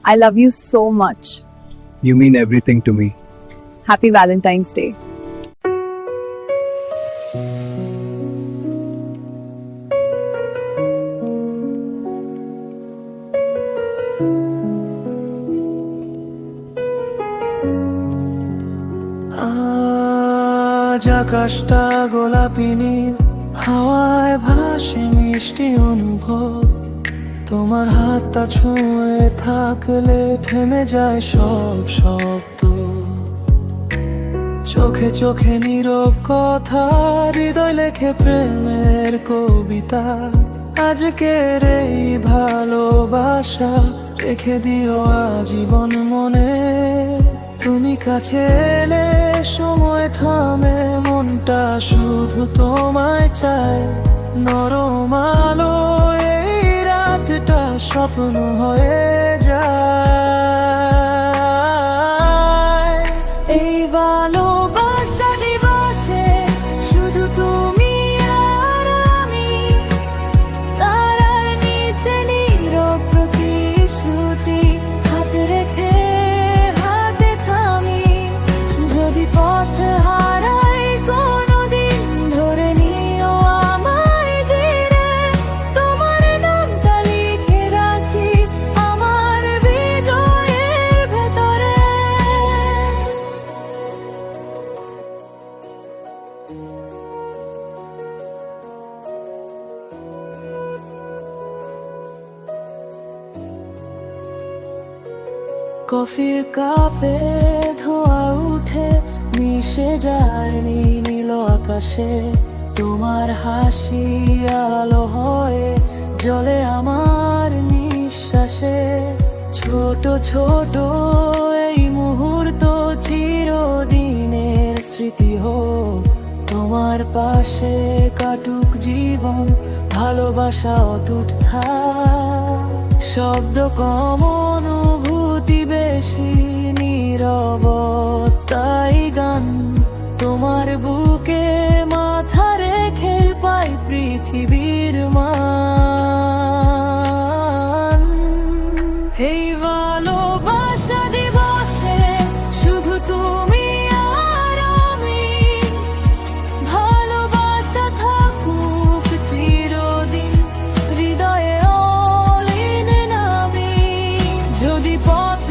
I love you so much. You mean everything to me. Happy Valentine's Day. আজ আকাশটা গোলাপি নীল, হাওয়ায় ভাসে মিষ্টি অনুভব। তোমার হাতটা ছুঁয়ে থাকলে থেমে যায় সব শব্দ। চোখে চোখে নীরব কথা, হৃদয় লেখে প্রেমের কবিতা। আজকের এই ভালোবাসা রেখে দিও আজীবন মনে। তুমি কাছে এলে সময় থামে, মনটা শুধু তোমায় চায়। নরম আলো এই রাতটা স্বপ্ন হয়ে যায়। এই ভালোবাসা দিবসে শুধু তুমি আর আমি, তারার নিচে নীরব প্রতিশ্রুতি হাতে রেখে হাতে থামি। যদি পথ হারাই কোনোদিন, ধরে নিও আমায় ধীরে। তোমার নামটা লিখে রাখি আমার হৃদয়ের ভেতরে। কফির কাপে ধোয়া উঠে মিশে যায় নীল আকাশে। তোমার হাসি আলো হয়ে জ্বলে আমার নিঃশ্বাসে। ছোট ছোট এই মুহূর্ত চিরদিনের স্মৃতি হোক। তোমার পাশে কাটুক জীবন, ভালোবাসা অটুট থাক। শব্দ কম, অনুভূতি বেশি, নীরবতাই গান। তোমার বুকে মাথা রেখে পাই পৃথিবীর মান। এই ভালোবাসা দিবসে শুধু তুমি আর আমি, ভালোবাসা থাকুক চিরদিন হৃদয়ে অলিনে নামি। যদি পথ